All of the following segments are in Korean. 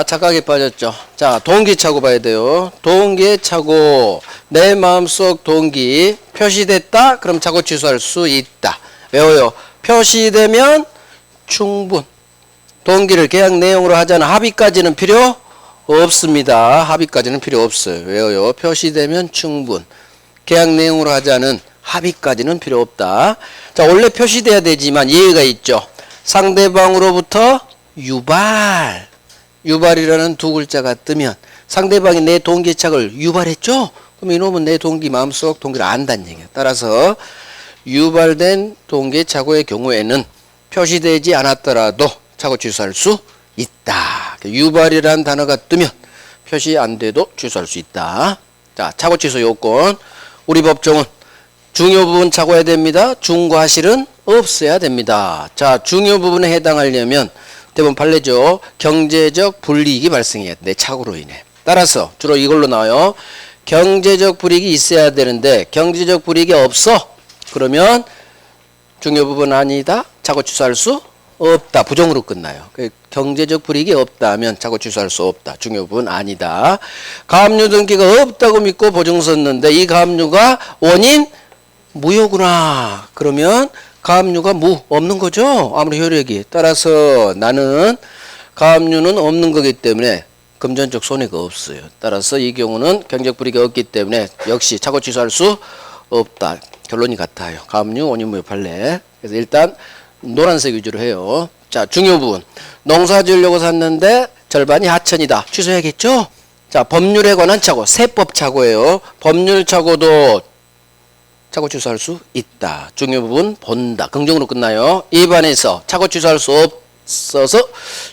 착각에 빠졌죠. 자, 동기차고 봐야 돼요. 동기차고 내 마음속 동기 표시됐다? 그럼 차고 취소할 수 있다. 외워요. 표시되면 충분. 동기를 계약 내용으로 하자는 합의까지는 필요 없습니다. 합의까지는 필요 없어요. 외워요. 표시되면 충분. 계약 내용으로 하자는 합의까지는 필요 없다. 자, 원래 표시돼야 되지만 예외가 있죠. 상대방으로부터 유발. 유발이라는 두 글자가 뜨면 상대방이 내 동기착을 유발했죠? 그럼 이놈은 내 동기 마음속 동기를 안다는 얘기예요. 따라서 유발된 동기착오의 경우에는 표시되지 않았더라도 착오 취소할 수 있다. 유발이라는 단어가 뜨면 표시 안 돼도 취소할 수 있다. 자, 착오 취소 요건. 우리 법정은 중요 부분 착오해야 됩니다. 중과실은 없어야 됩니다. 자, 중요 부분에 해당하려면 대부분 판례죠. 경제적 불이익이 발생해야 돼. 착오로 인해. 따라서 주로 이걸로 나와요. 경제적 불이익이 있어야 되는데 경제적 불이익이 없어. 그러면 중요 부분 아니다. 착오 취소할 수 없다. 부정으로 끝나요. 경제적 불이익이 없다면 착오 취소할 수 없다. 중요 부분 아니다. 가압류 등기가 없다고 믿고 보증 썼는데 이 가압류가 원인 무효구나. 그러면 가압류가 없는 거죠. 아무리 효력이. 따라서 나는 가압류는 없는 거기 때문에 금전적 손해가 없어요. 따라서 이 경우는 경제적 불이익이 없기 때문에 역시 착오 취소할 수 없다. 결론이 같아요. 가압류 원인 무효 판례. 그래서 일단 노란색 위주로 해요. 자, 중요 부분. 농사 지으려고 샀는데 절반이 하천이다. 취소해야겠죠? 자, 법률에 관한 착오. 세법 착오예요. 법률 착오도 착오 취소할 수 있다. 중요 부분 본다. 긍정으로 끝나요. 입안에서 착오 취소할 수 없어서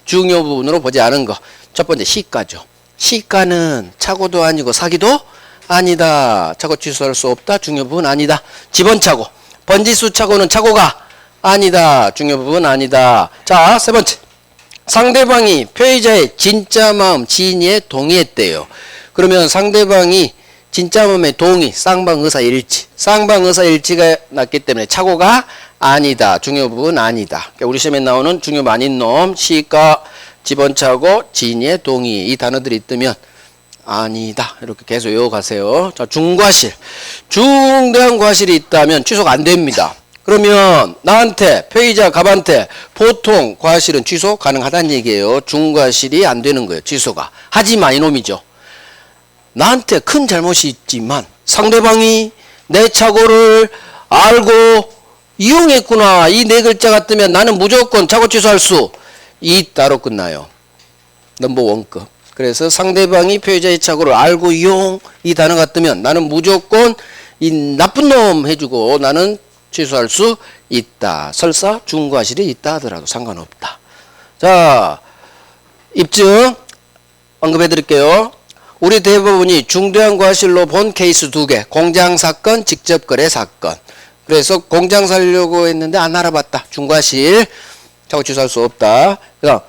중요 부분으로 보지 않은 거. 첫 번째 시가죠. 시가는 착오도 아니고 사기도 아니다. 착오 취소할 수 없다. 중요 부분 아니다. 지번착오. 번지수 착오는 착오가 아니다. 중요 부분 아니다. 자, 세 번째. 상대방이 피해자의 진짜 마음 진의에 동의했대요. 그러면 상대방이 진짜 마음의 동의, 쌍방 의사 일치. 쌍방 의사 일치가 났기 때문에 착오가 아니다. 중요 부분 아니다. 그러니까 우리 시험에 나오는 중요 아닌 놈, 시가, 지번착오, 진의의 동의 이 단어들이 뜨면 아니다. 이렇게 계속 외워가세요. 자, 중과실. 중대한 과실이 있다면 취소가 안 됩니다. 그러면 나한테 피해자 갑한테 보통 과실은 취소 가능하다는 얘기예요. 중과실이 안 되는 거예요. 취소가. 하지만 이놈이죠. 나한테 큰 잘못이 있지만 상대방이 내 착오를 알고 이용했구나. 이 네 글자가 뜨면 나는 무조건 착오 취소할 수 있다로 끝나요. 넘버 원급. 그래서 상대방이 피해자의 착오를 알고 이용 이 단어가 뜨면 나는 무조건 이 나쁜 놈 해주고 나는 취소할 수 있다. 설사 중과실이 있다 하더라도 상관없다. 자, 입증 언급해 드릴게요. 우리 대법원이 중대한 과실로 본 케이스 2개. 공장사건, 직접거래 사건. 그래서 공장 살려고 했는데 안 알아봤다. 중과실. 착오 취소할 수 없다. 그다음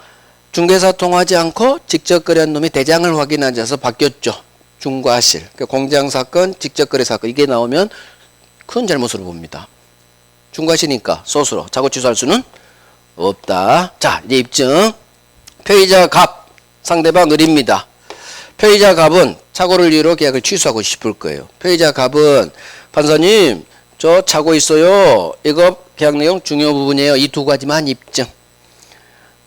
중개사 통하지 않고 직접거래한 놈이 대장을 확인하지 않아서 바뀌었죠. 중과실. 그러니까 공장사건, 직접거래 사건. 이게 나오면 큰 잘못으로 봅니다. 중과실이니까 소수로 착오 취소할 수는 없다. 자, 이제 입증. 피해자 갑, 상대방 을입니다. 피해자 갑은 착오를 이유로 계약을 취소하고 싶을 거예요. 피해자 갑은 판사님 저 착오 있어요. 이거 계약 내용 중요 부분이에요. 이 두 가지만 입증.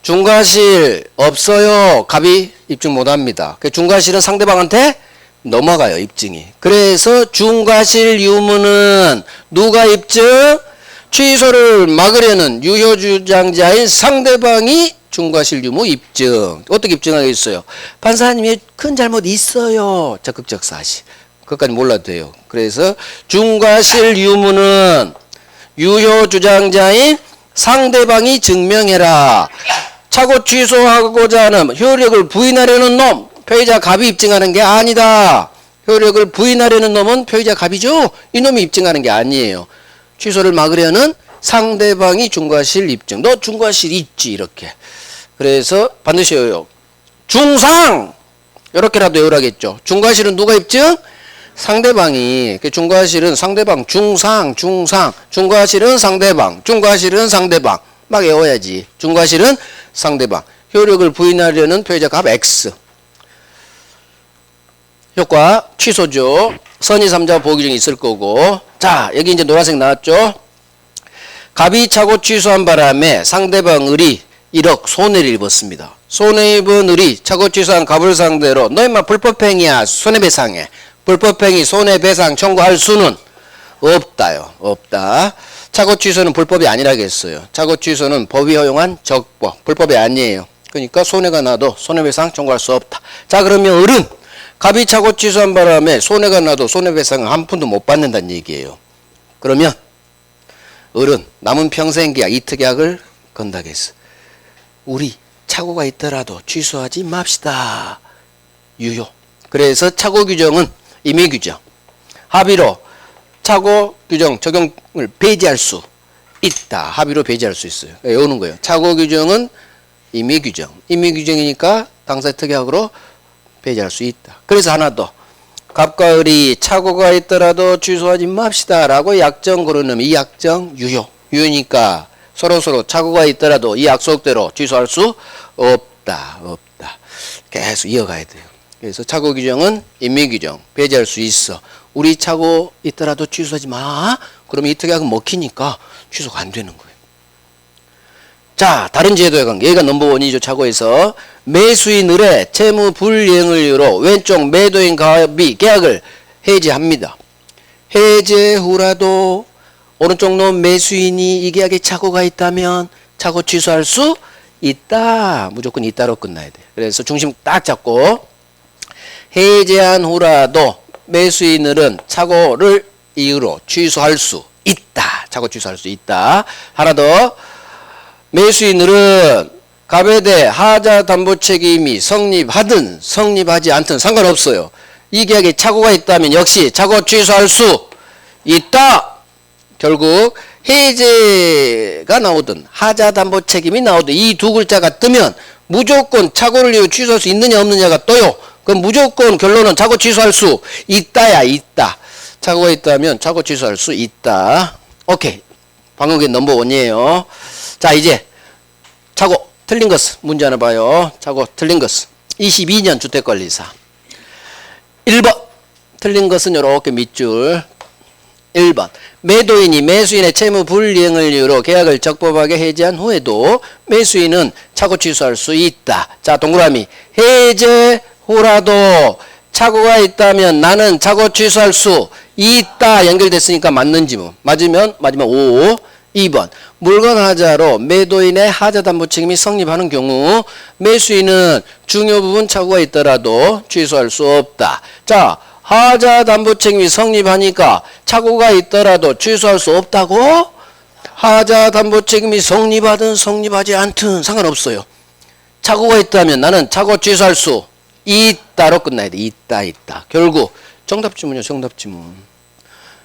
중과실 없어요. 갑이 입증 못합니다. 중과실은 상대방한테 넘어가요. 입증이. 그래서 중과실 유무는 누가 입증? 취소를 막으려는 유효주장자인 상대방이 중과실 유무 입증. 어떻게 입증하겠어요? 판사님이 큰 잘못 있어요. 적극적 사실. 그것까지 몰라도 돼요. 그래서 중과실 유무는 유효주장자인 상대방이 증명해라. 착오 취소하고자 하는 효력을 부인하려는 놈. 피해자 갑이 입증하는 게 아니다. 효력을 부인하려는 놈은 피해자 갑이죠. 이놈이 입증하는 게 아니에요. 취소를 막으려는 상대방이 중과실 입증. 너 중과실 있지 이렇게. 그래서 반드시 외워요. 중상! 이렇게라도 외우라겠죠. 중과실은 누가 입증? 상대방이. 중과실은 상대방. 중상. 중과실은 상대방. 중과실은 상대방. 막 외워야지. 중과실은 상대방. 효력을 부인하려는 표의자 값 x. 효과 취소죠. 선의 3자 보기중에 있을 거고. 자, 여기 이제 노란색 나왔죠. 갑이 차고 취소한 바람에 상대방 을이 1억 손해를 입었습니다. 손해 입은 을이 차고 취소한 갑을 상대로 너 임마 불법행위야 손해배상해. 불법행위 손해배상 청구할 수는 없다요. 없다. 차고 취소는 불법이 아니라겠어요. 차고 취소는 법이 허용한 적법. 불법이 아니에요. 그러니까 손해가 나도 손해배상 청구할 수 없다. 자, 그러면 을은 갑이 차고 취소한 바람에 손해가 나도 손해배상을 한 푼도 못 받는다는 얘기예요. 그러면 을은 남은 평생계약 이특약을 건다겠어. 우리 착오가 있더라도 취소하지 맙시다. 유효. 그래서 착오 규정은 임의 규정. 합의로 착오 규정 적용을 배제할 수 있다. 합의로 배제할 수 있어요. 외우는 거예요. 착오 규정은 임의 규정. 임의 규정이니까 당사의 특약으로 배제할 수 있다. 그래서 하나 더. 갑과 을이 착오가 있더라도 취소하지 맙시다 라고 약정 걸어놓으면 이 약정 유효. 유효니까 서로서로 착오가 있더라도 이 약속대로 취소할 수 없다. 없다. 계속 이어가야 돼요. 그래서 착오 규정은 임의 규정. 배제할 수 있어. 우리 착오 있더라도 취소하지 마. 그러면 이 특약은 먹히니까 취소가 안 되는 거예요. 자, 다른 제도의 관계. 얘가 넘버원이죠. 착오에서. 매수인 을의 채무 불이행을 이유로 왼쪽 매도인 갑이 계약을 해지합니다. 해제 후라도 오른쪽 놈 매수인이 이 계약에 착오가 있다면 착오 취소할 수 있다. 무조건 있다로 끝나야 돼. 그래서 중심 딱 잡고 해제한 후라도 매수인 을은 착오를 이유로 취소할 수 있다. 착오 취소할 수 있다. 하나 더. 매수인 을은 갑에 대해 하자 담보 책임이 성립하든 성립하지 않든 상관없어요. 이 계약에 착오가 있다면 역시 착오 취소할 수 있다. 결국 해제가 나오든 하자 담보 책임이 나오든 이 두 글자가 뜨면 무조건 착오를 이유 취소할 수 있느냐 없느냐가 떠요. 그럼 무조건 결론은 착오 취소할 수 있다야 있다. 착오가 있다면 착오 취소할 수 있다. 오케이. 방금 그게 넘버원이에요. 자, 이제 착오 틀린 것은 문제 하나 봐요. 착오 틀린 것은 22년 주택관리사 1번 틀린 것은 이렇게 밑줄 1번 매도인이 매수인의 채무 불이행을 이유로 계약을 적법하게 해지한 후에도 매수인은 착오 취소할 수 있다. 자, 동그라미 해제 후라도 착오가 있다면 나는 착오 취소할 수 있다. 연결됐으니까 맞는지 뭐. 맞으면 5. 2번 물건 하자로 매도인의 하자 담보 책임이 성립하는 경우 매수인은 중요 부분 착오가 있더라도 취소할 수 없다. 자, 하자 담보 책임이 성립하니까 착오가 있더라도 취소할 수 없다고? 하자 담보 책임이 성립하든 성립하지 않든 상관없어요. 착오가 있다면 나는 착오 취소할 수 있다로 끝나야 돼. 있다. 결국 정답 지문이요. 정답 지문.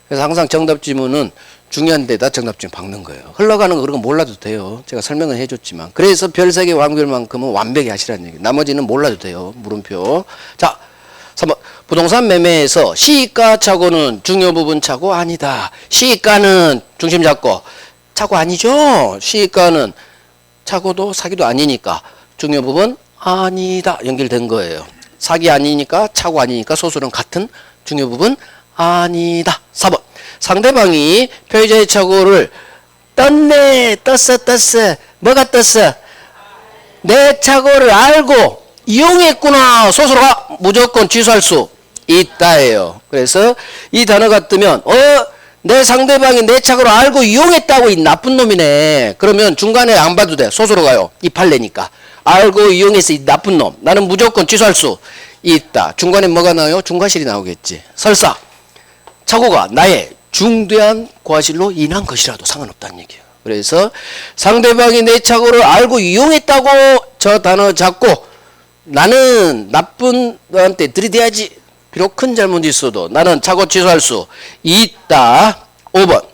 그래서 항상 정답 지문은 중요한 데다 정답 지문 박는 거예요. 흘러가는 거 그런 거 몰라도 돼요. 제가 설명을 해줬지만. 그래서 별세개 완결만큼은 완벽히 하시라는 얘기예요. 나머지는 몰라도 돼요. 물음표. 자, 3번. 부동산 매매에서 시가 착오는 중요 부분 착오 아니다. 시가는 중심 잡고 착오 아니죠. 시가는 착오도 사기도 아니니까 중요 부분 아니다. 연결된 거예요. 사기 아니니까 착오 아니니까 소수는 같은 중요 부분 아니다. 4번. 상대방이 표의자의 착오를 떴네. 떴어. 뭐가 떴어? 내 착오를 알고 이용했구나. 소수로가 무조건 취소할 수 있다예요. 그래서 이 단어가 뜨면 내 상대방이 내 착오를 알고 이용했다고 이 나쁜 놈이네. 그러면 중간에 안 봐도 돼. 소수로 가요. 이 판례니까. 알고 이용해서 이 나쁜 놈. 나는 무조건 취소할 수 있다. 중간에 뭐가 나와요? 중과실이 나오겠지. 설사 착오가 나의 중대한 과실로 인한 것이라도 상관없다는 얘기예요. 그래서 상대방이 내 착오를 알고 이용했다고 저 단어 잡고 나는 나쁜 너한테 들이대야지. 비록 큰 잘못이 있어도 나는 착오 취소할 수 있다. 5번.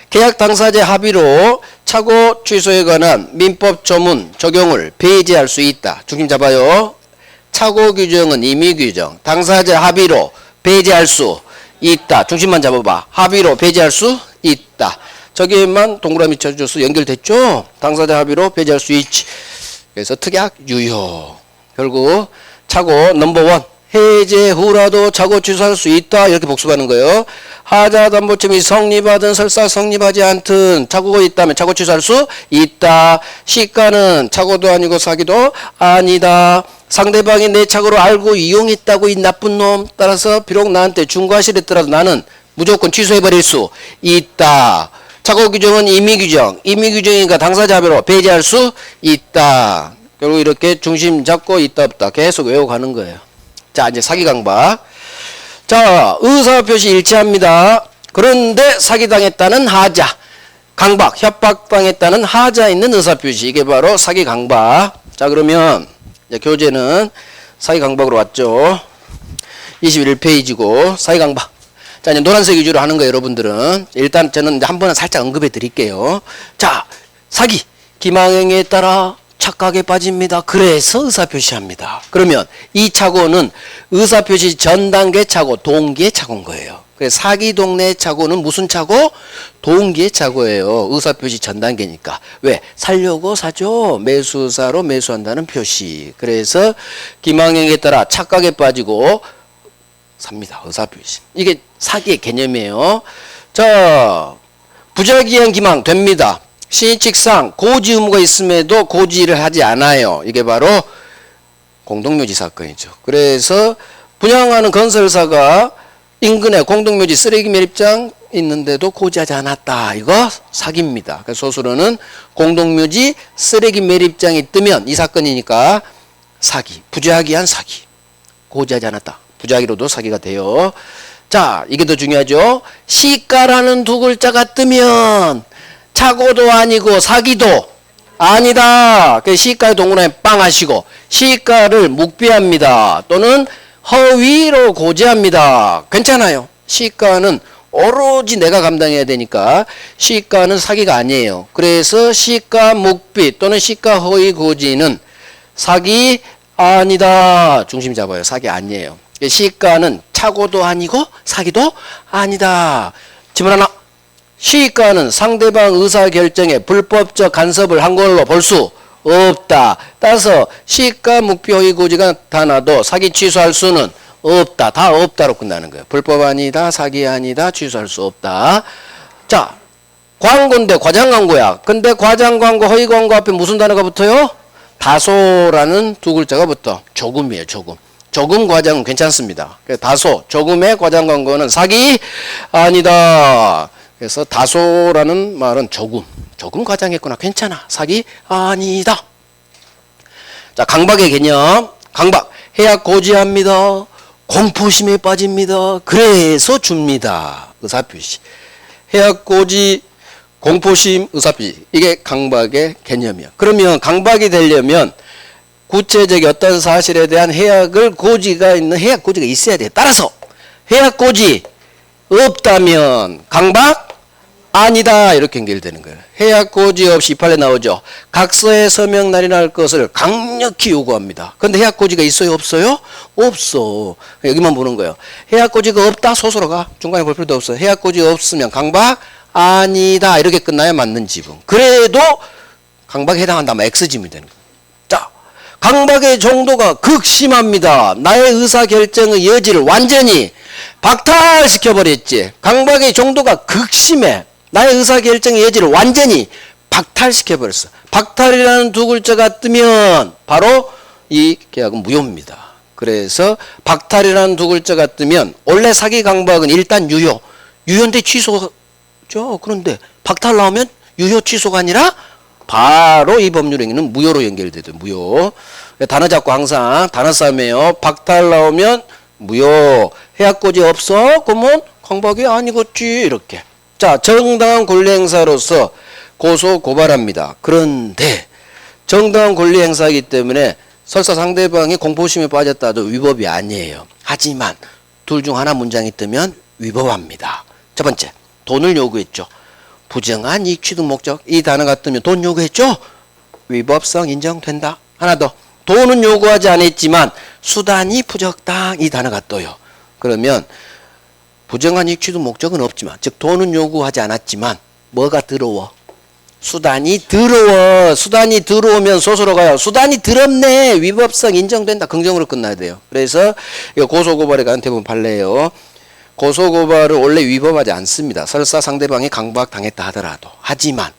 계약 당사자 합의로 착오 취소에 관한 민법 조문 적용을 배제할 수 있다. 중심 잡아요. 착오 규정은 임의 규정. 당사자 합의로 배제할 수 있다. 중심만 잡아봐. 합의로 배제할 수 있다. 저기에만 동그라미 쳐줘서 연결됐죠? 당사자 합의로 배제할 수 있지. 그래서 특약 유효. 결국 착오 넘버원. 해제 후라도 착오 취소할 수 있다. 이렇게 복습하는 거예요. 하자 담보점이 성립하든 설사 성립하지 않든 착오가 있다면 착오 취소할 수 있다. 시가는 착오도 아니고 사기도 아니다. 상대방이 내 착오를 알고 이용했다고 이 나쁜 놈. 따라서 비록 나한테 중과실했더라도 나는 무조건 취소해버릴 수 있다. 착오 규정은 임의 규정. 임의 규정이니까 당사자별로 배제할 수 있다. 결국 이렇게 중심 잡고 있다 없다 계속 외워가는 거예요. 자, 이제 사기 강박. 자, 의사표시 일치합니다. 그런데 사기당했다는 하자. 강박, 협박당했다는 하자 있는 의사표시. 이게 바로 사기 강박. 자, 그러면 이제 교재는 사기 강박으로 왔죠. 21페이지고 사기 강박. 자, 이제 노란색 위주로 하는 거예요, 여러분들은. 일단 저는 한 번은 살짝 언급해 드릴게요. 자, 사기. 기망행위에 따라 착각에 빠집니다. 그래서 의사표시합니다. 그러면 이 착오는 의사표시 전 단계 착오, 동기의 착오인 거예요. 그래서 사기 동네 착오는 무슨 착오? 동기의 착오예요. 의사표시 전 단계니까. 왜? 살려고 사죠. 매수사로 매수한다는 표시. 그래서 기망행위에 따라 착각에 빠지고 삽니다. 의사표시. 이게 사기의 개념이에요. 자, 부작위한 기망 됩니다. 신의칙상 고지 의무가 있음에도 고지를 하지 않아요. 이게 바로 공동묘지 사건이죠. 그래서 분양하는 건설사가 인근에 공동묘지 쓰레기 매립장 있는데도 고지하지 않았다. 이거 사기입니다. 그래서 소수로는 공동묘지 쓰레기 매립장이 뜨면 이 사건이니까 사기, 부작위한 사기. 고지하지 않았다. 부작위로도 사기가 돼요. 자, 이게 더 중요하죠. 시가라는 두 글자가 뜨면 착오도 아니고 사기도 아니다. 시가의 동그라미 빵 하시고 시가를 묵비합니다. 또는 허위로 고지합니다. 괜찮아요. 시가는 오로지 내가 감당해야 되니까 시가는 사기가 아니에요. 그래서 시가 묵비 또는 시가 허위 고지는 사기 아니다. 중심 잡아요. 사기 아니에요. 시가는 착오도 아니고 사기도 아니다. 질문 하나. 시가는 상대방 의사결정에 불법적 간섭을 한 걸로 볼 수 없다. 따라서 시가 묵비 허위 고지가 나타나도 사기 취소할 수는 없다. 다 없다로 끝나는 거예요. 불법 아니다, 사기 아니다, 취소할 수 없다. 자, 광고인데 과장 광고야. 근데 과장 광고, 허위 광고 앞에 무슨 단어가 붙어요? 다소라는 두 글자가 붙어. 조금이에요, 조금. 조금 과장은 괜찮습니다. 다소, 조금의 과장 광고는 사기 아니다. 그래서 다소라는 말은 조금 과장했구나. 괜찮아. 사기 아니다. 자, 강박의 개념. 강박. 해약 고지합니다. 공포심에 빠집니다. 그래서 줍니다. 의사표시. 해약 고지, 공포심, 의사표시. 이게 강박의 개념이야. 그러면 강박이 되려면 구체적인 어떤 사실에 대한 해약을 고지가 있는 해약 고지가 있어야 돼. 따라서 해약 고지 없다면 강박 아니다. 이렇게 연결되는 거예요. 해약 고지 없이 판례 나오죠. 각서의 서명 날이 날 것을 강력히 요구합니다. 근데 해약 고지가 있어요? 없어요? 없어. 여기만 보는 거예요. 해약 고지가 없다. 소수로 가. 중간에 볼 필요도 없어요. 해약 고지가 없으면 강박 아니다. 이렇게 끝나야 맞는 지분. 그래도 강박에 해당한다. X지문이 되는 거예요. 자, 강박의 정도가 극심합니다. 나의 의사결정의 여지를 완전히 박탈시켜버렸지. 강박의 정도가 극심해. 나의 의사결정의 여지를 완전히 박탈시켜버렸어. 박탈이라는 두 글자가 뜨면 바로 이 계약은 무효입니다. 그래서 박탈이라는 두 글자가 뜨면 원래 사기 강박은 일단 유효인데 취소죠. 그런데 박탈 나오면 유효 취소가 아니라 바로 이 법률행위는 무효로 연결되죠. 무효. 단어 잡고 항상 단어 싸움이에요. 박탈 나오면 무효. 해약고지 없어? 그러면 강박이 아니겠지. 이렇게. 자, 정당한 권리행사로서 고소 고발합니다. 그런데 정당한 권리행사이기 때문에 설사 상대방이 공포심에 빠졌다도 위법이 아니에요. 하지만 둘 중 하나 문장이 뜨면 위법합니다. 첫 번째, 돈을 요구했죠. 부정한 이익 취득 목적. 이 단어가 뜨면 돈 요구했죠? 위법성 인정된다. 하나 더. 돈은 요구하지 않았지만 수단이 부적당. 이 단어가 떠요. 그러면 부정한 이익 취득 목적은 없지만, 즉 돈은 요구하지 않았지만 뭐가 들어와? 수단이 더러워. 수단이 더러우면 소수로 가요. 수단이 더럽네. 위법성 인정된다. 긍정으로 끝나야 돼요. 그래서 이거 고소고발에 가는 대부분 판례예요. 고소고발을 원래 위법하지 않습니다. 설사 상대방이 강박당했다 하더라도. 하지만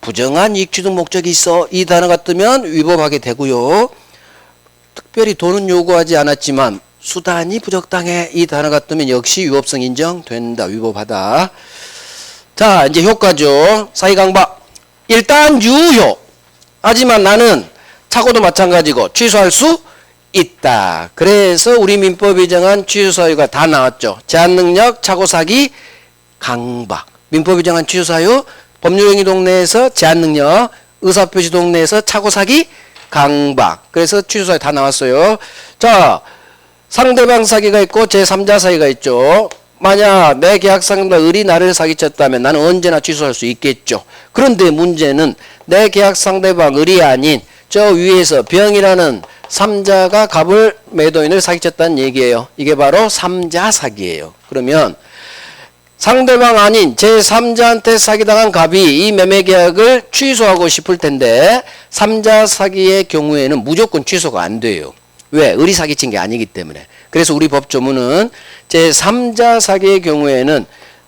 부정한 이익취득 목적이 있어 이 단어가 뜨면 위법하게 되고요. 특별히 돈은 요구하지 않았지만 수단이 부적당해 이 단어가 뜨면 역시 위법성 인정된다. 위법하다. 자, 이제 효과죠. 사기강박. 일단 유효. 하지만 나는 착오도 마찬가지고 취소할 수 있다. 그래서 우리 민법이 정한 취소 사유가 다 나왔죠. 제한능력, 착오사기, 강박. 민법이 정한 취소 사유, 법률행위 동네에서 제한능력, 의사표시 동네에서 착오사기, 강박. 그래서 취소 사유 다 나왔어요. 자, 상대방 사기가 있고 제3자 사기가 있죠. 만약 내 계약 상대방 을이 나를 사기쳤다면 나는 언제나 취소할 수 있겠죠. 그런데 문제는 내 계약 상대방 을이 아닌 저 위에서 병이라는 3자가 갑을 매도인을 사기쳤다는 얘기예요. 이게 바로 3자 사기예요. 그러면 상대방 아닌 제3자한테 사기당한 갑이 이 매매 계약을 취소하고 싶을 텐데 3자 사기의 경우에는 무조건 취소가 안 돼요. 왜? 을이 사기친 게 아니기 때문에. 그래서 우리 법조문은 제3자 사기의 경우에는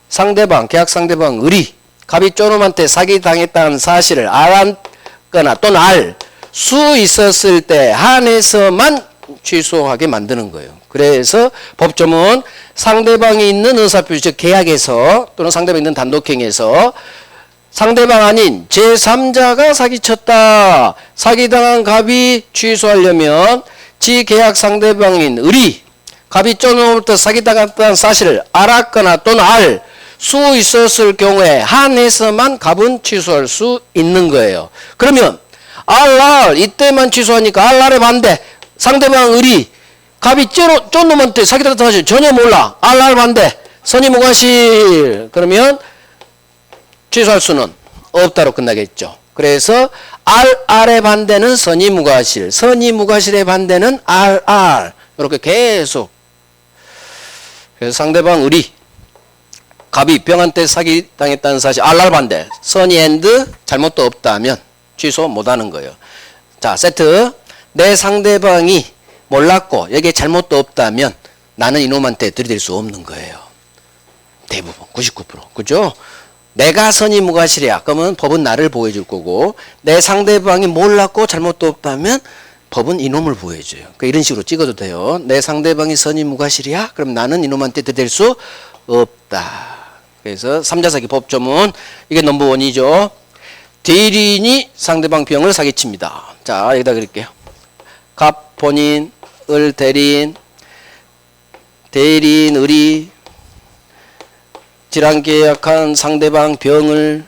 상대방, 계약 상대방 을이 갑이 쪼놈한테 사기당했다는 사실을 알았거나 또는 알 수 있었을 때 한해서만 취소하게 만드는 거예요. 그래서 법조문 상대방이 있는 의사표시, 즉 계약에서 또는 상대방이 있는 단독행위에서 상대방 아닌 제3자가 사기쳤다. 사기당한 갑이 취소하려면 지 계약 상대방인 을이 갑이 쪼놈부터 사기당했다는 사실을 알았거나 또는 알 수 있었을 경우에 한해서만 갑은 취소할 수 있는 거예요. 그러면 알 이때만 취소하니까 알의 반대. 상대방 을이 갑이 쪼놈한테 사기당했다는 사실 전혀 몰라. 알 반대. 선의무과실. 그러면 취소할 수는 없다로 끝나겠죠. 그래서 알의 반대는 선의무과실. 선의무과실의 반대는 알. 이렇게 계속. 그래서 상대방 을이 갑이 병한테 사기당했다는 사실 알 반대. 선의 앤드 잘못도 없다면 취소 못하는 거예요. 자, 세트. 내 상대방이 몰랐고 여기에 잘못도 없다면 나는 이놈한테 들이댈 수 없는 거예요. 대부분 99%. 그죠? 내가 선의무과실이야. 그러면 법은 나를 보호해줄 거고 내 상대방이 몰랐고 잘못도 없다면 법은 이놈을 보호해줘요. 그러니까 이런 식으로 찍어도 돼요. 내 상대방이 선의무과실이야? 그럼 나는 이놈한테 들이댈 수 없다. 그래서 3자 사기 법조문 이게 넘버원이죠. 대리인이 상대방 병을 사기칩니다. 자, 여기다 그릴게요. 갑, 본인, 을, 대리인, 을이 질환계약한 상대방 병을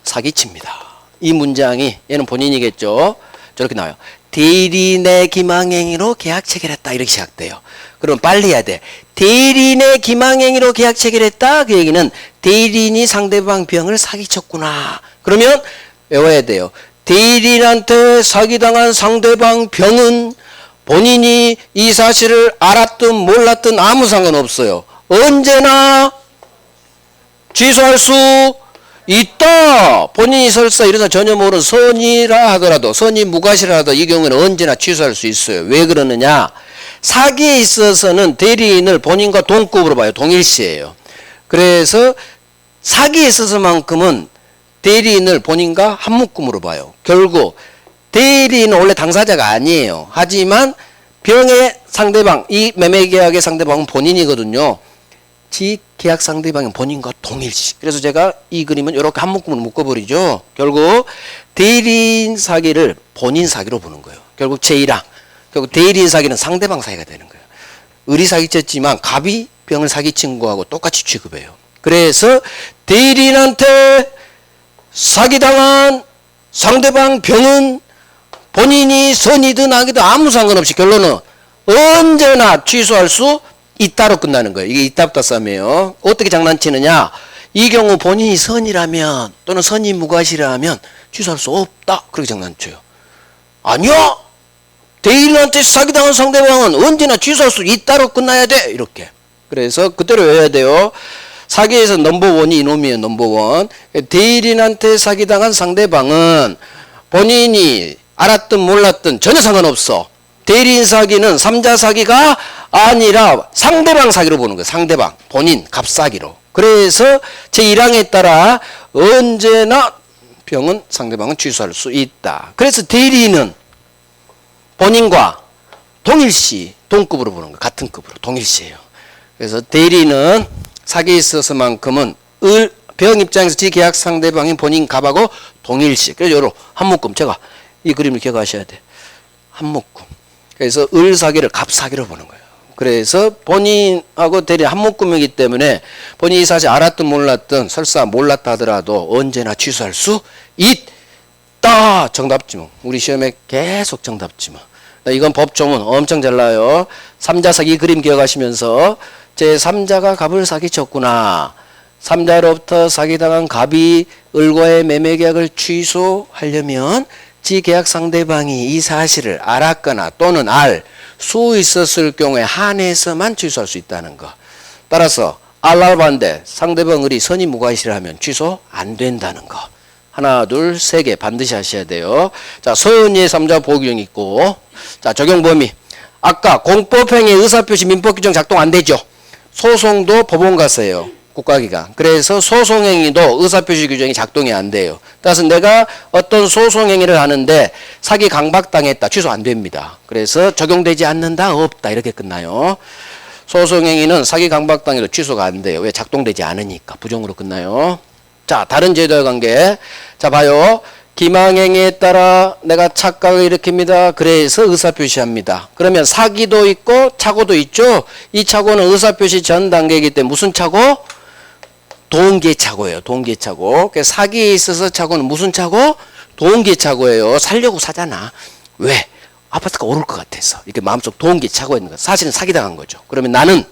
사기칩니다. 이 문장이 얘는 본인이겠죠. 저렇게 나와요. 대리인의 기망행위로 계약 체결했다. 이렇게 시작돼요. 그럼 빨리 해야 돼. 대리인의 기망행위로 계약 체결했다. 그 얘기는 대리인이 상대방 병을 사기쳤구나. 그러면 외워야 돼요. 대리인한테 사기당한 상대방 병은 본인이 이 사실을 알았든 몰랐든 아무 상관없어요. 언제나 취소할 수 있다. 본인이 설사 이러다 전혀 모르는 선의라 하더라도 선의무과실이라 하더라도 이 경우에는 언제나 취소할 수 있어요. 왜 그러느냐? 사기에 있어서는 대리인을 본인과 동급으로 봐요. 동일시예요. 그래서 사기에 있어서만큼은 대리인을 본인과 한 묶음으로 봐요. 결국 대리인은 원래 당사자가 아니에요. 하지만 병의 상대방, 이 매매계약의 상대방은 본인이거든요. 지 계약 상대방은 본인과 동일시. 그래서 제가 이 그림은 이렇게 한 묶음으로 묶어버리죠. 결국 대리인 사기를 본인 사기로 보는 거예요. 결국 제1항. 결국 대리인 사기는 상대방 사기가 되는 거예요. 을이 사기쳤지만 갑이 병을 사기친 거하고 똑같이 취급해요. 그래서 대리인한테 사기당한 상대방 병은 본인이 선이든 악이든 아무 상관없이 결론은 언제나 취소할 수 있다로 끝나는 거예요. 이게 있다부터 싸움이에요. 어떻게 장난치느냐? 이 경우 본인이 선이라면 또는 선의무과실이라면 취소할 수 없다. 그렇게 장난쳐요. 아니야. 대리인한테 사기당한 상대방은 언제나 취소할 수 있다로 끝나야 돼. 이렇게. 그래서 그대로 외워야 돼요. 사기에서 넘버원이 이놈이에요. 넘버원. 대리인한테 사기당한 상대방은 본인이 알았든 몰랐든 전혀 상관없어. 대리인 사기는 3자 사기가 아니라 상대방 사기로 보는 거예요. 상대방, 본인, 갑사기로. 그래서 제1항에 따라 언제나 병은 상대방은 취소할 수 있다. 그래서 대리인은 본인과 동일시, 동급으로 보는 거예요. 같은 급으로, 동일시예요. 그래서 대리인은 사기에 있어서만큼은 병 입장에서 지 계약 상대방인 본인 갑하고 동일시. 그래서 요런 한 묶음, 제가 이 그림을 기억하셔야 돼. 한 묶음. 그래서 을사기를 갑사기로 보는 거예요. 그래서 본인하고 대리인 한 묶음이기 때문에 본인이 사실 알았든 몰랐든 설사 몰랐다 하더라도 언제나 취소할 수 있다. 정답지문. 우리 시험에 계속 정답지문. 이건 법조문 엄청 잘 나와요. 3자 사기 그림 기억하시면서 제3자가 갑을 사기쳤구나. 3자로부터 사기당한 갑이 을과의 매매계약을 취소하려면 지 계약 상대방이 이 사실을 알았거나 또는 알 수 있었을 경우에 한해서만 취소할 수 있다는 거. 따라서 알라반데 상대방 을이 선의 무과실을 하면 취소 안 된다는 거. 하나, 둘, 세 개 반드시 하셔야 돼요. 자, 선의의 3자 보규형 있고, 자, 적용 범위. 아까 공법행위 의사표시 민법 규정 작동 안 되죠. 소송도 법원가서예요. 국가기관. 그래서 소송행위도 의사표시 규정이 작동이 안 돼요. 따라서 내가 어떤 소송행위를 하는데 사기 강박당했다. 취소 안 됩니다. 그래서 적용되지 않는다. 없다. 이렇게 끝나요. 소송행위는 사기 강박당해도 취소가 안 돼요. 왜? 작동되지 않으니까. 부정으로 끝나요. 자, 다른 제도의 관계. 자, 봐요. 기망행위에 따라 내가 착각을 일으킵니다. 그래서 의사표시합니다. 그러면 사기도 있고 착오도 있죠. 이 착오는 의사표시 전 단계이기 때문에 무슨 착오? 동기착오예요. 동기착오. 사기에 있어서 착오는 무슨 착오? 동기착오예요. 살려고 사잖아. 왜? 아파트가 오를 것 같아서. 이렇게 마음속 동기착오가 있는 거야. 사실은 사기당한 거죠. 그러면 나는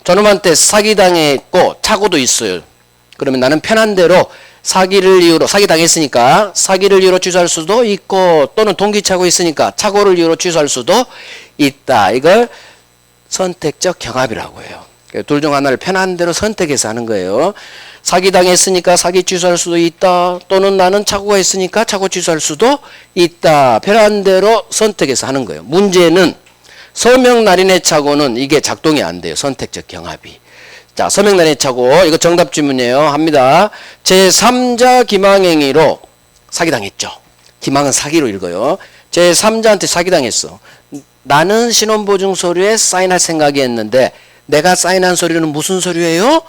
저놈한테 사기당했고 착오도 있어요. 그러면 나는 편한 대로 사기를 이유로, 사기당했으니까 사기를 이유로 취소할 수도 있고 또는 동기착오 있으니까 착오를 이유로 취소할 수도 있다. 이걸 선택적 경합이라고 해요. 둘 중 하나를 편한 대로 선택해서 하는 거예요. 사기당했으니까 사기 취소할 수도 있다. 또는 나는 착오가 있으니까 착오 취소할 수도 있다. 편한 대로 선택해서 하는 거예요. 문제는 서명날인의 착오는 이게 작동이 안 돼요. 선택적 경합이. 자, 서명날인의 착오. 이거 정답 질문이에요. 합니다. 제3자 기망행위로 사기당했죠. 기망은 사기로 읽어요. 제3자한테 사기당했어. 나는 신원보증 서류에 사인할 생각이었는데 내가 사인한 서류는 무슨 서류예요?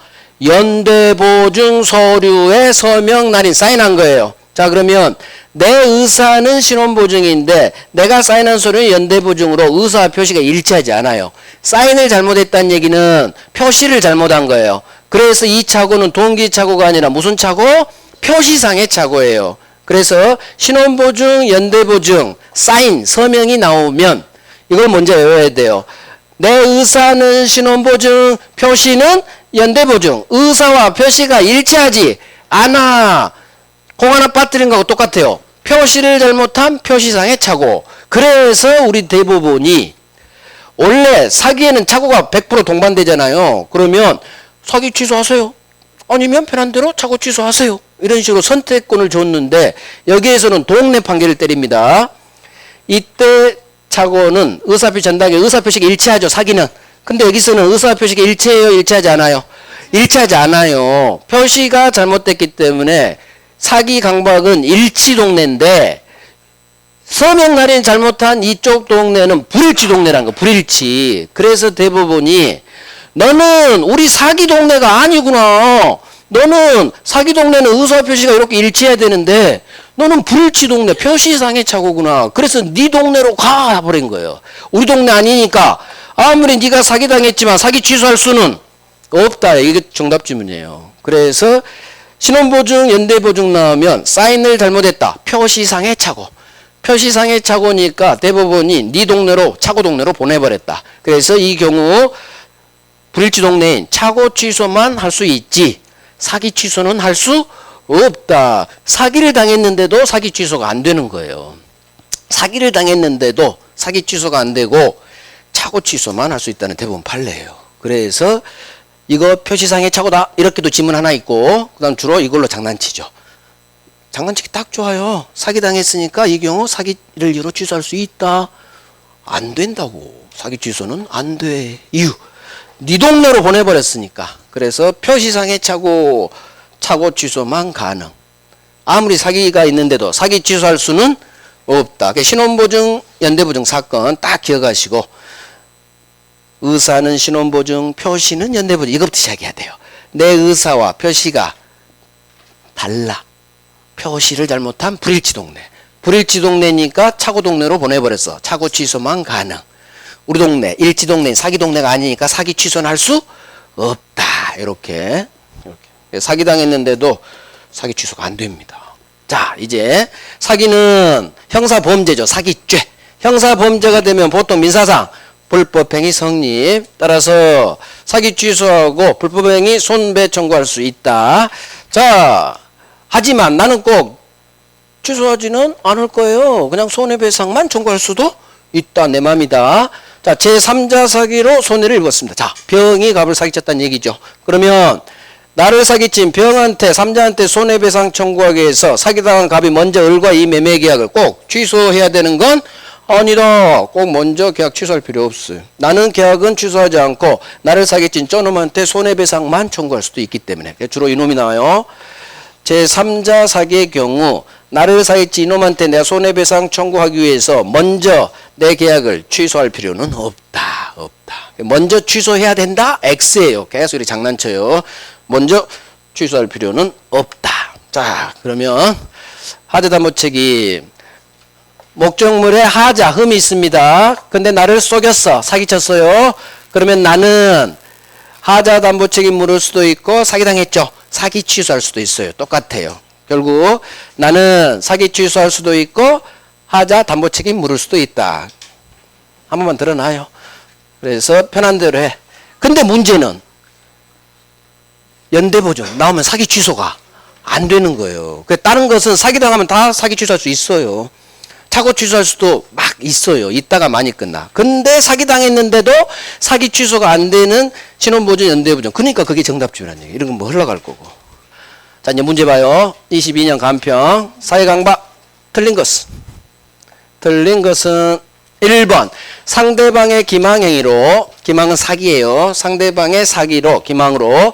연대보증 서류에 서명날인 사인한 거예요. 자, 그러면 내 의사는 신원보증인데 내가 사인한 서류는 연대보증으로 의사 표시가 일치하지 않아요. 사인을 잘못했다는 얘기는 표시를 잘못한 거예요. 그래서 이 착오는 동기착오가 아니라 무슨 착오? 표시상의 착오예요. 그래서 신원보증, 연대보증, 사인, 서명이 나오면 이걸 먼저 외워야 돼요. 내 의사는 신원보증, 표시는 연대보증. 의사와 표시가 일치하지 않아. 공 하나 빠뜨린 거하고 똑같아요. 표시를 잘못한 표시상의 착오. 그래서 우리 대법원이 원래 사기에는 착오가 100% 동반되잖아요. 그러면 사기 취소하세요. 아니면 편한 대로 착오 취소하세요. 이런 식으로 선택권을 줬는데 여기에서는 동네 판결을 때립니다. 이때 착오는 의사표시 전단계 의사표시가 일치하죠. 사기는. 근데 여기서는 의사표시가 일치해요? 일치하지 않아요? 일치하지 않아요. 표시가 잘못됐기 때문에 사기 강박은 일치 동네인데 서명날인 잘못한 이쪽 동네는 불일치 동네라는 거. 불일치. 그래서 대법원이 너는 우리 사기 동네가 아니구나. 너는 사기 동네는 의사표시가 이렇게 일치해야 되는데 너는 불일치 동네 표시상의 착오구나. 그래서 네 동네로 가버린 거예요. 우리 동네 아니니까 아무리 네가 사기당했지만 사기 취소할 수는 없다. 이게 정답 질문이에요. 그래서 신원보증, 연대보증 나오면 사인을 잘못했다. 표시상의 착오. 표시상의 착오니까 대법원이 네 동네로 착오 동네로 보내버렸다. 그래서 이 경우 불일치 동네인 착오 취소만 할 수 있지 사기 취소는 할 수 없다. 사기를 당했는데도 사기 취소가 안 되는 거예요. 사기를 당했는데도 사기 취소가 안 되고 착오 취소만 할 수 있다는 대법원 판례예요. 그래서 이거 표시상의 착오다. 이렇게도 지문 하나 있고, 그 다음 주로 이걸로 장난치죠. 장난치기 딱 좋아요. 사기당했으니까 이 경우 사기를 이유로 취소할 수 있다. 안 된다고. 사기 취소는 안 돼. 이유. 네 동네로 보내버렸으니까. 그래서 표시상의 착오 취소만 가능. 아무리 사기가 있는데도 사기 취소할 수는 없다. 신원보증, 연대보증 사건 딱 기억하시고, 의사는 신원보증, 표시는 연대보증. 이것부터 시작해야 돼요. 내 의사와 표시가 달라. 표시를 잘못한 불일치동네. 불일치동네니까 차고동네로 보내버렸어. 차고 취소만 가능. 우리 동네, 일치동네, 사기동네가 아니니까 사기 취소는 할 수 없다. 이렇게. 사기당했는데도 사기 취소가 안 됩니다. 자, 이제 사기는 형사범죄죠. 사기죄. 형사범죄가 되면 보통 민사상 불법행위 성립. 따라서 사기 취소하고 불법행위 손배 청구할 수 있다. 자, 하지만 나는 꼭 취소하지는 않을 거예요. 그냥 손해배상만 청구할 수도 있다. 내 맘이다. 자, 제3자 사기로 손해를 입었습니다. 자, 병이 갑을 사기쳤다는 얘기죠. 그러면 나를 사기친 병한테 3자한테 손해배상 청구하기 위해서 사기당한 갑이 먼저 을과 이 매매 계약을 꼭 취소해야 되는 건 아니다. 꼭 먼저 계약 취소할 필요 없어요. 나는 계약은 취소하지 않고 나를 사기친 저놈한테 손해배상만 청구할 수도 있기 때문에 주로 이놈이 나와요. 제3자 사기의 경우 나를 사기친 이놈한테 내가 손해배상 청구하기 위해서 먼저 내 계약을 취소할 필요는 없다. 먼저 취소해야 된다? X예요. 계속 이렇게 장난쳐요. 먼저 취소할 필요는 없다. 자, 그러면 하자담보책임. 목적물에 하자, 흠이 있습니다. 근데 나를 속였어. 사기쳤어요. 그러면 나는 하자담보책임 물을 수도 있고 사기당했죠. 사기 취소할 수도 있어요. 똑같아요. 결국 나는 사기 취소할 수도 있고 하자 담보책임 물을 수도 있다. 한 번만 들어놔요. 그래서 편한 대로 해. 근데 문제는 연대보증 나오면 사기 취소가 안 되는 거예요. 다른 것은 사기당하면 다 사기 취소할 수 있어요. 차고 취소할 수도 막 있어요. 이따가 많이 끝나. 근데 사기당했는데도 사기 취소가 안 되는 신원보증, 연대보증. 그러니까 그게 정답집이라는 얘기. 이런 건 뭐 흘러갈 거고. 자, 이제 문제 봐요. 22년 간평. 사회강박. 틀린 것은 1번. 상대방의 기망행위로, 기망은 사기예요. 상대방의 사기로, 기망으로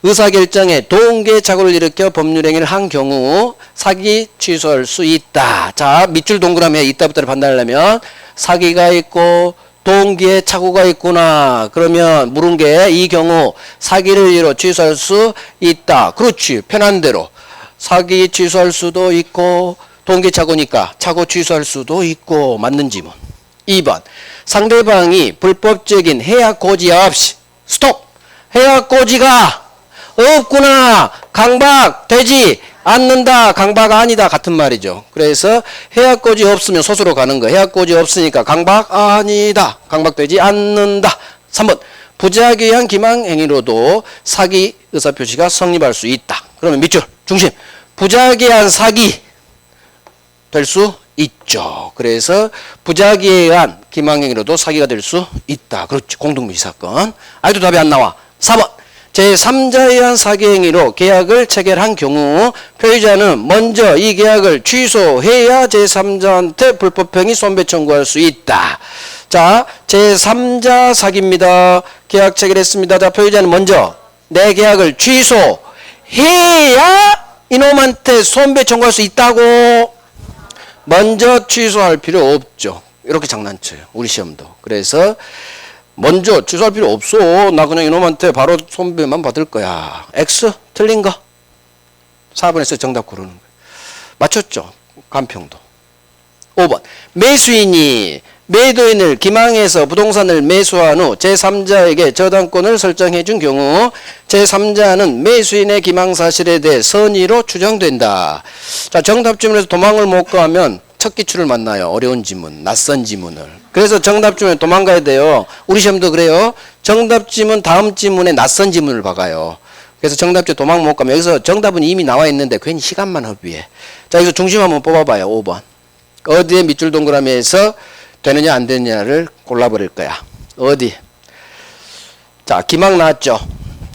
의사결정에 동계착오를 일으켜 법률행위를 한 경우 사기 취소할 수 있다. 자, 밑줄 동그라미에 있다부터를 판단하려면 사기가 있고 동기에 착오가 있구나. 그러면 물은 게 이 경우 사기를 이유로 취소할 수 있다. 그렇지. 편한 대로 사기 취소할 수도 있고 동기 착오니까 착오 취소할 수도 있고. 맞는 지문. 2번. 상대방이 불법적인 해약 고지 없이 스톱. 해약 고지가 없구나. 강박되지 않는다. 강박 아니다. 같은 말이죠. 그래서 해약고지 없으면 소수로 가는 거. 해약고지 없으니까 강박 아니다. 강박되지 않는다. 3번. 부작위에 의한 기망행위로도 사기 의사표시가 성립할 수 있다. 그러면 밑줄 중심. 부작위에 의한 사기 될 수 있죠. 그래서 부작위에 의한 기망행위로도 사기가 될 수 있다. 그렇지. 공동묘시 사건. 아직도 답이 안 나와. 4번. 제3자에 의한 사기행위로 계약을 체결한 경우 표의자는 먼저 이 계약을 취소해야 제3자한테 불법행위 손배 청구할 수 있다. 자, 제3자 사기입니다. 계약 체결했습니다. 자, 표의자는 먼저 내 계약을 취소해야 이놈한테 손배 청구할 수 있다고. 먼저 취소할 필요 없죠. 이렇게 장난쳐요. 우리 시험도. 그래서 먼저 취소할 필요 없어. 나 그냥 이놈한테 바로 손배만 받을 거야. X 틀린 거. 4번에서 정답 고르는 거예요. 맞췄죠? 간평도. 5번. 매수인이 매도인을 기망해서 부동산을 매수한 후 제3자에게 저당권을 설정해 준 경우 제3자는 매수인의 기망 사실에 대해 선의로 추정된다. 자, 정답 지문에서 도망을 못 가면 첫 기출을 만나요. 어려운 지문, 낯선 지문을. 그래서 정답 지문에 도망가야 돼요. 우리 시험도 그래요. 정답 지문 다음 지문에 낯선 지문을 박아요. 그래서 정답 지문 도망 못 가면 여기서 정답은 이미 나와 있는데 괜히 시간만 허비해. 자, 여기서 중심 한번 뽑아봐요. 5번. 어디에 밑줄 동그라미에서 되느냐 안 되느냐를 골라버릴 거야. 어디? 자, 기막 나왔죠.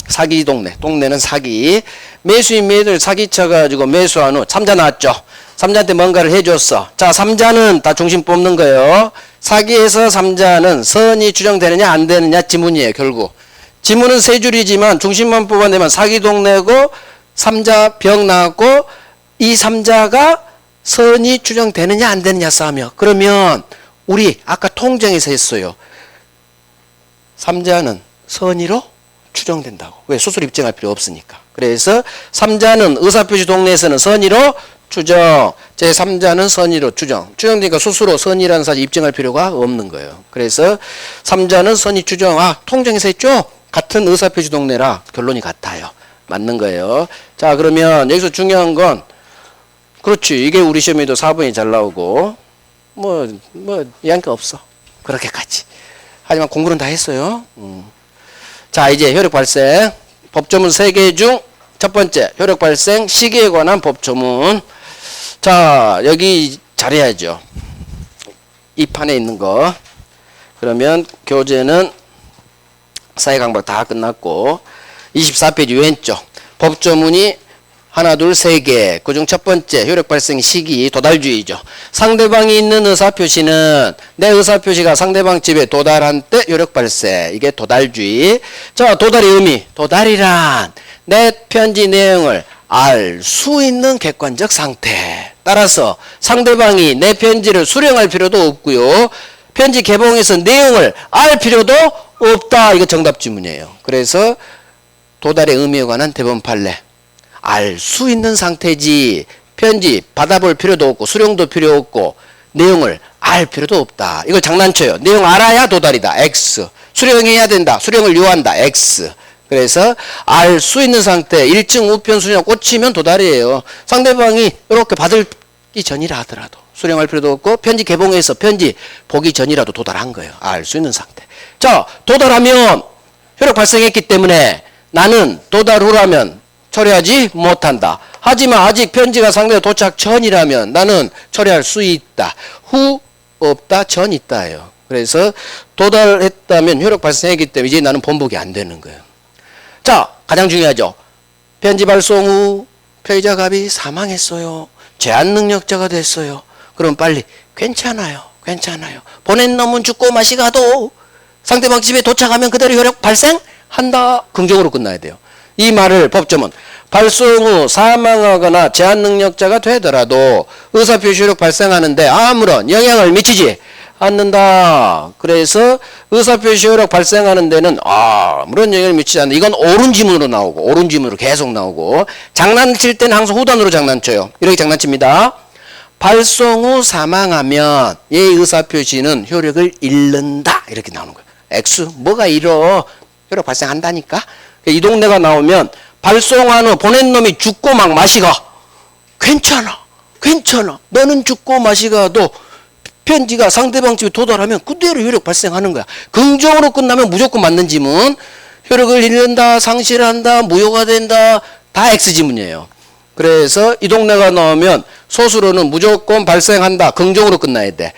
사기 동네. 동네는 사기. 매수인 매들 사기 쳐가지고 매수한 후 3자 나왔죠. 3자한테 뭔가를 해줬어. 자, 3자는 다 중심 뽑는 거예요. 사기에서 3자는 선이 추정되느냐 안 되느냐 지문이에요. 결국. 지문은 세 줄이지만 중심만 뽑아내면 사기 동네고 3자 병 나왔고 이 3자가 선이 추정되느냐 안 되느냐 싸우며 그러면 우리 아까 통정에서 했어요. 3자는 선의로 추정된다고. 왜? 수술 입증할 필요 없으니까. 그래서 3자는 의사표시 동네에서는 선의로 추정. 제3자는 선의로 추정. 추정되니까 스스로 선의라는 사실 입증할 필요가 없는 거예요. 그래서 3자는 선의 추정. 아, 통정에서 했죠? 같은 의사표시 동네라 결론이 같아요. 맞는 거예요. 자, 그러면 여기서 중요한 건 그렇지. 이게 우리 시험에도 4번이 잘 나오고 이한 게 없어. 그렇게까지. 하지만 공부는 다 했어요. 자, 이제 효력 발생. 법조문 3개 중 첫 번째 효력 발생 시기에 관한 법조문. 자, 여기 잘해야죠. 이 판에 있는 거. 그러면 교재는 사회강박 다 끝났고 24페이지 왼쪽 법조문이 하나, 둘, 세 개. 그중 첫 번째 효력 발생 시기 도달주의죠. 상대방이 있는 의사표시는 내 의사표시가 상대방 집에 도달한 때 효력 발생. 이게 도달주의. 자, 도달의 의미. 도달이란 내 편지 내용을 알 수 있는 객관적 상태. 따라서 상대방이 내 편지를 수령할 필요도 없고요. 편지 개봉해서 내용을 알 필요도 없다. 이거 정답 지문이에요. 그래서 도달의 의미에 관한 대법원 판례. 알 수 있는 상태지 편지 받아볼 필요도 없고 수령도 필요 없고 내용을 알 필요도 없다. 이걸 장난쳐요. 내용 알아야 도달이다. X. 수령해야 된다. 수령을 요한다. X. 그래서 알 수 있는 상태 1층 우편 수령 꽂히면 도달이에요. 상대방이 이렇게 받기 전이라 하더라도 수령할 필요도 없고 편지 개봉해서 편지 보기 전이라도 도달한 거예요. 알 수 있는 상태. 자, 도달하면 효력 발생했기 때문에 나는 도달 후라면 처리하지 못한다. 하지만 아직 편지가 상대에 도착 전이라면 나는 처리할 수 있다. 후 없다. 전 있다예요. 그래서 도달했다면 효력 발생했기 때문에 이제 나는 번복이 안 되는 거예요. 자, 가장 중요하죠. 편지 발송 후 피해자 갑이 사망했어요. 제한 능력자가 됐어요. 그럼 빨리 괜찮아요. 괜찮아요. 보낸 놈은 죽고 맛이 가도 상대방 집에 도착하면 그대로 효력 발생한다. 긍정으로 끝나야 돼요. 이 말을 법조문 발송 후 사망하거나 제한 능력자가 되더라도 의사표시 효력 발생하는데 아무런 영향을 미치지 않는다. 그래서 의사표시 효력 발생하는 데는 아무런 영향을 미치지 않는다. 이건 옳은 지문으로 나오고 옳은 지문으로 계속 나오고 장난칠 때는 항상 후단으로 장난쳐요. 이렇게 장난칩니다. 발송 후 사망하면 얘 의사표시는 효력을 잃는다. 이렇게 나오는 거예요. X 뭐가 잃어? 효력 발생한다니까. 이 동네가 나오면 발송한 후 보낸 놈이 죽고 막 맛이 가. 괜찮아. 괜찮아. 너는 죽고 맛이 가도 편지가 상대방 집에 도달하면 그대로 효력 발생하는 거야. 긍정으로 끝나면 무조건 맞는 지문. 효력을 잃는다, 상실한다, 무효가 된다. 다 X지문이에요. 그래서 이 동네가 나오면 소수로는 무조건 발생한다. 긍정으로 끝나야 돼.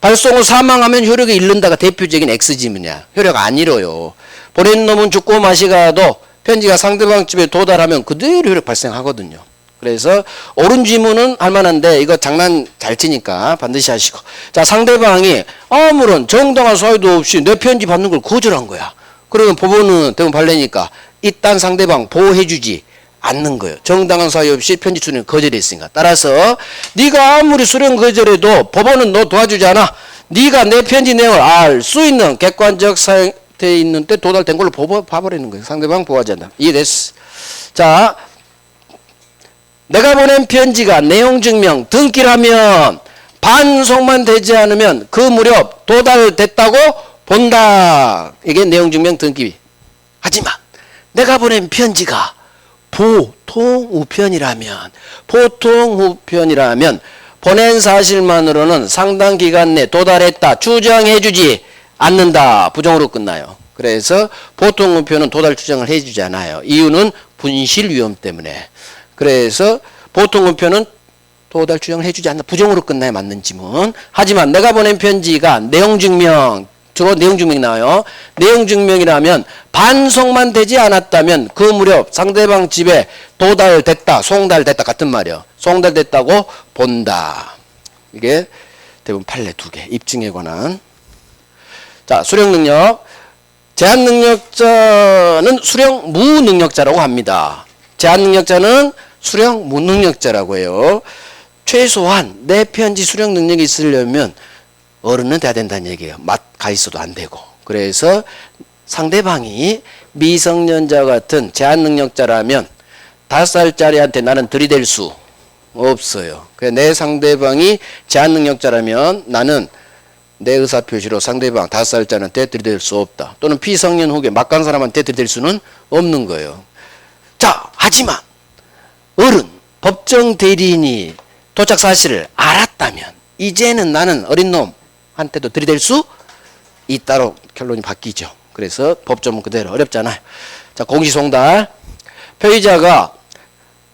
발송 후 사망하면 효력을 잃는다가 대표적인 X지문이야. 효력 안 잃어요. 보낸 놈은 죽고 맛이 가도 편지가 상대방 집에 도달하면 그대로 효력 발생하거든요. 그래서 옳은 지문은 할만한데 이거 장난 잘 치니까 반드시 하시고. 자, 상대방이 아무런 정당한 사유도 없이 내 편지 받는 걸 거절한 거야. 그러면 법원은 대부분 판례니까 이딴 상대방 보호해주지 않는 거예요. 정당한 사유 없이 편지 수령 거절했으니까. 따라서 네가 아무리 수령 거절해도 법원은 너 도와주지 않아. 네가 내 편지 내용을 알 수 있는 객관적 상태에 있는 때 도달된 걸로 봐버리는 거예요. 상대방 보호하지 않는다. 이해됐어. 자, 내가 보낸 편지가 내용증명 등기라면 반송만 되지 않으면 그 무렵 도달됐다고 본다. 이게 내용증명 등기. 하지만 내가 보낸 편지가 보통 우편이라면 보낸 사실만으로는 상당 기간 내 도달했다 추정해주지 않는다. 부정으로 끝나요. 그래서 보통 우편은 도달 추정을 해주지 않아요. 이유는 분실 위험 때문에. 그래서 보통 우편은 도달 추정을 해주지 않는다. 부정으로 끝나야 맞는 지문. 하지만 내가 보낸 편지가 내용증명 주로 내용 증명이 나와요. 내용 증명이라면 반송만 되지 않았다면 그 무렵 상대방 집에 도달됐다, 송달됐다 같은 말이요. 송달됐다고 본다. 이게 대부분 판례 2개. 입증에 관한. 자, 수령 능력. 제한 능력자는 수령 무능력자라고 합니다. 제한 능력자는 수령 무능력자라고 해요. 최소한 내 편지 수령 능력이 있으려면 어른은 돼야 된다는 얘기예요. 가 있어도 안 되고. 그래서 상대방이 미성년자 같은 제한 능력자라면 5살짜리한테 나는 들이댈 수 없어요. 내 상대방이 제한 능력자라면 나는 내 의사표시로 상대방 5살짜리한테 들이댈 수 없다. 또는 피성년 후에 막 간 사람한테 들이댈 수는 없는 거예요. 자, 하지만 어른, 법정 대리인이 도착 사실을 알았다면 이제는 나는 어린 놈한테도 들이댈 수 있다로 결론이 바뀌죠. 그래서 법조문 그대로 어렵잖아요. 자, 공시송달. 표의자가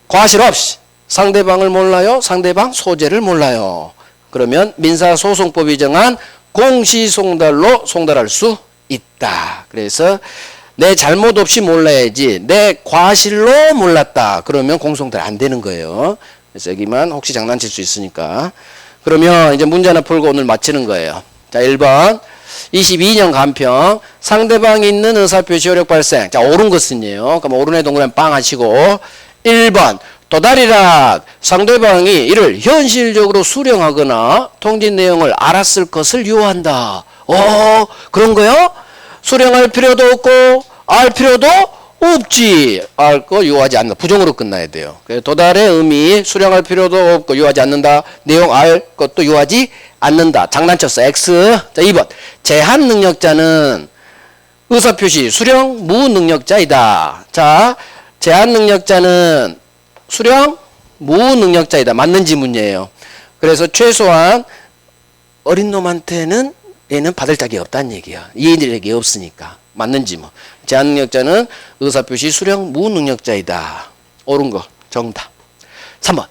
과실 없이 상대방을 몰라요. 상대방 소재를 몰라요. 그러면 민사소송법이 정한 공시송달로 송달할 수 있다. 그래서 내 잘못 없이 몰라야지 내 과실로 몰랐다. 그러면 공송달 안 되는 거예요. 그래서 여기만 혹시 장난칠 수 있으니까. 그러면 이제 문제 하나 풀고 오늘 마치는 거예요. 자, 1번 22년 간평 상대방이 있는 의사표시 효력 발생. 자, 옳은 것은요. 그럼 오른의 동그라미 빵 하시고 1번 도달이라 상대방이 이를 현실적으로 수령하거나 통지 내용을 알았을 것을 유효한다. 그런 거요? 수령할 필요도 없고 알 필요도 없지. 알 거 유효하지 않는다. 부정으로 끝나야 돼요. 도달의 의미 수령할 필요도 없고 유효하지 않는다. 내용 알 것도 유효하지 않는다. 장난쳤어. X. 자, 2번 제한 능력자는 의사표시 수령 무능력자이다. 자, 제한 능력자는 수령 무능력자이다. 맞는지 문제예요. 그래서 최소한 어린 놈한테는 얘는 받을 자격이 없다는 얘기야. 이해력이 없으니까. 맞는지 뭐. 제한 능력자는 의사표시 수령 무능력자이다. 옳은 거 정답. 3번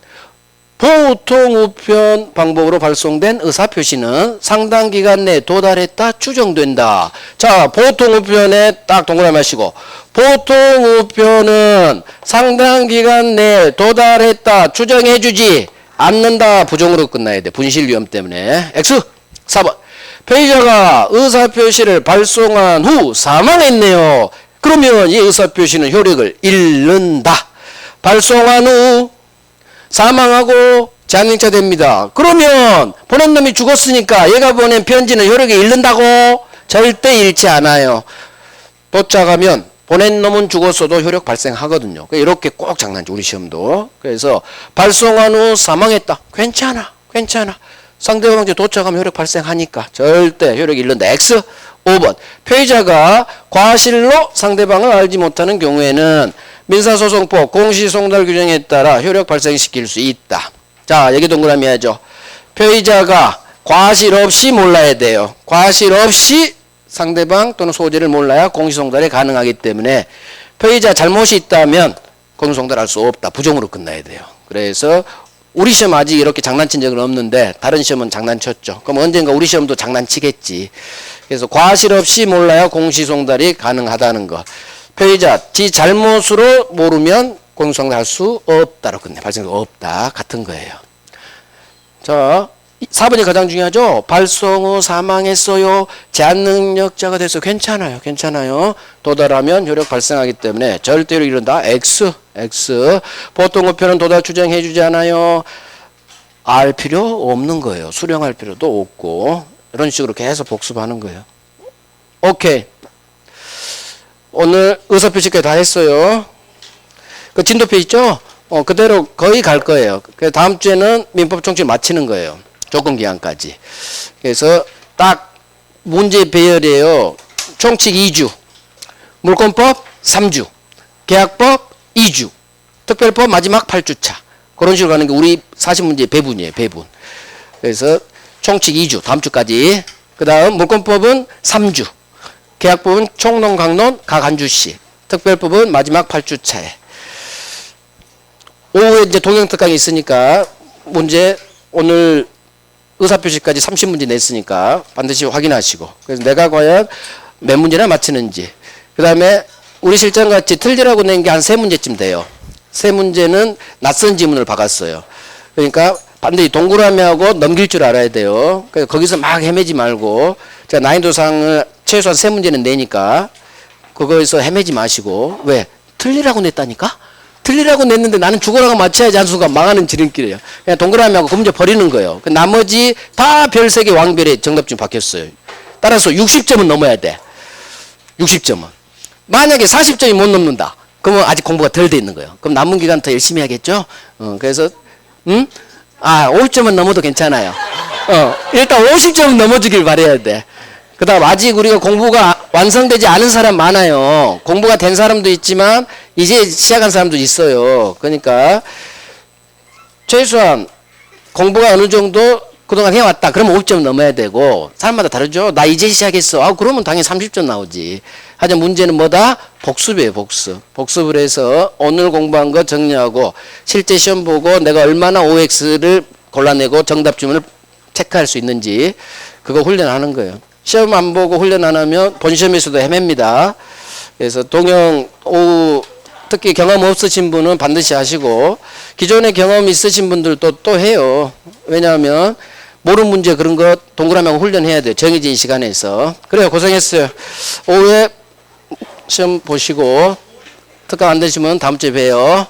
보통 우편 방법으로 발송된 의사표시는 상당 기간 내에 도달했다 추정된다. 자, 보통 우편에 딱 동그라미 하시고 보통 우편은 상당 기간 내에 도달했다 추정해주지 않는다. 부정으로 끝나야 돼. 분실 위험 때문에. X. 4번 피의자가 의사표시를 발송한 후 사망했네요. 그러면 이 의사표시는 효력을 잃는다. 발송한 후 사망하고 제한능력자 됩니다. 그러면 보낸 놈이 죽었으니까 얘가 보낸 편지는 효력이 잃는다고? 절대 잃지 않아요. 도착하면 보낸 놈은 죽었어도 효력 발생하거든요. 이렇게 꼭 장난치 우리 시험도. 그래서 발송한 후 사망했다. 괜찮아. 상대방 이제 도착하면 효력 발생하니까 절대 효력이 잃는다. X. 5번 피의자가 과실로 상대방을 알지 못하는 경우에는 민사소송법 공시송달 규정에 따라 효력 발생시킬 수 있다. 자, 여기 동그라미 해야죠. 피의자가 과실 없이 몰라야 돼요. 과실 없이 상대방 또는 소재를 몰라야 공시송달이 가능하기 때문에 피의자 잘못이 있다면 공시송달할 수 없다. 부정으로 끝나야 돼요. 그래서 우리 시험 아직 이렇게 장난친 적은 없는데 다른 시험은 장난쳤죠. 그럼 언젠가 우리 시험도 장난치겠지. 그래서 과실 없이 몰라야 공시송달이 가능하다는 것. 피의자 지 잘못으로 모르면 공시송달 할 수 없다로 끝내. 발생도 없다. 같은 거예요. 자, 4번이 가장 중요하죠. 발송 후 사망했어요. 제한 능력자가 돼서 괜찮아요. 도달하면 효력 발생하기 때문에 절대로 이른다. X. 보통 우편은 도달 추정해주지 않아요. 알 필요 없는 거예요. 수령할 필요도 없고. 이런 식으로 계속 복습하는 거예요. 오케이. 오늘 의사표시까지 다 했어요. 그 진도표 있죠? 그대로 거의 갈 거예요. 그래서 다음 주에는 민법 총칙 마치는 거예요. 조건기한까지. 그래서 딱 문제 배열이에요. 총칙 2주, 물권법 3주, 계약법 2주, 특별법 마지막 8주차. 그런 식으로 가는 게 우리 40문제 배분이에요. 배분. 그래서 총칙 2주, 다음 주까지. 그 다음 물권법은 3주, 계약법은 총론, 강론 각 한 주씩, 특별법은 마지막 8주차에. 오후에 이제 동영특강이 있으니까 문제 오늘 의사표시까지 30문제 냈으니까 반드시 확인하시고. 그래서 내가 과연 몇 문제나 맞히는지. 그 다음에 우리 실전같이 틀리라고 낸 게 한 3문제쯤 돼요. 3문제는 낯선 지문을 박았어요. 그러니까 반드시 동그라미하고 넘길 줄 알아야 돼요. 그래서 거기서 막 헤매지 말고, 자, 난이도상을 최소한 3문제는 내니까, 그거에서 헤매지 마시고, 왜? 틀리라고 냈다니까? 틀리라고 냈는데 나는 죽어라고 맞춰야지 한 수가 망하는 지름길이에요. 그냥 동그라미하고 그 문제 버리는 거예요. 그 나머지 다 별 3개 왕별에 정답 좀 바뀌었어요. 따라서 60점은 넘어야 돼. 60점은. 만약에 40점이 못 넘는다. 그러면 아직 공부가 덜 돼 있는 거예요. 그럼 남은 기간 더 열심히 해야겠죠? 그래서, 50점은 넘어도 괜찮아요. 일단 50점은 넘어주길 바라야 돼. 그 다음 아직 우리가 공부가 완성되지 않은 사람 많아요. 공부가 된 사람도 있지만 이제 시작한 사람도 있어요. 그러니까 최소한 공부가 어느 정도 그동안 해왔다. 그러면 50점 넘어야 되고, 사람마다 다르죠. 나 이제 시작했어. 그러면 당연히 30점 나오지. 하지만 문제는 뭐다? 복습이에요, 복습. 복습을 해서 오늘 공부한 거 정리하고 실제 시험 보고 내가 얼마나 OX를 골라내고 정답 주문을 체크할 수 있는지 그거 훈련하는 거예요. 시험 안 보고 훈련 안 하면 본시험에서도 헤맵니다. 그래서 동영 오후 특히 경험 없으신 분은 반드시 하시고, 기존에 경험 있으신 분들도 또 해요. 왜냐하면 모르는 문제 그런 거 동그라미하고 훈련해야 돼요. 정해진 시간에서. 그래요. 고생했어요. 오후에 시험 보시고 특강 안 되시면 다음 주에 봬요.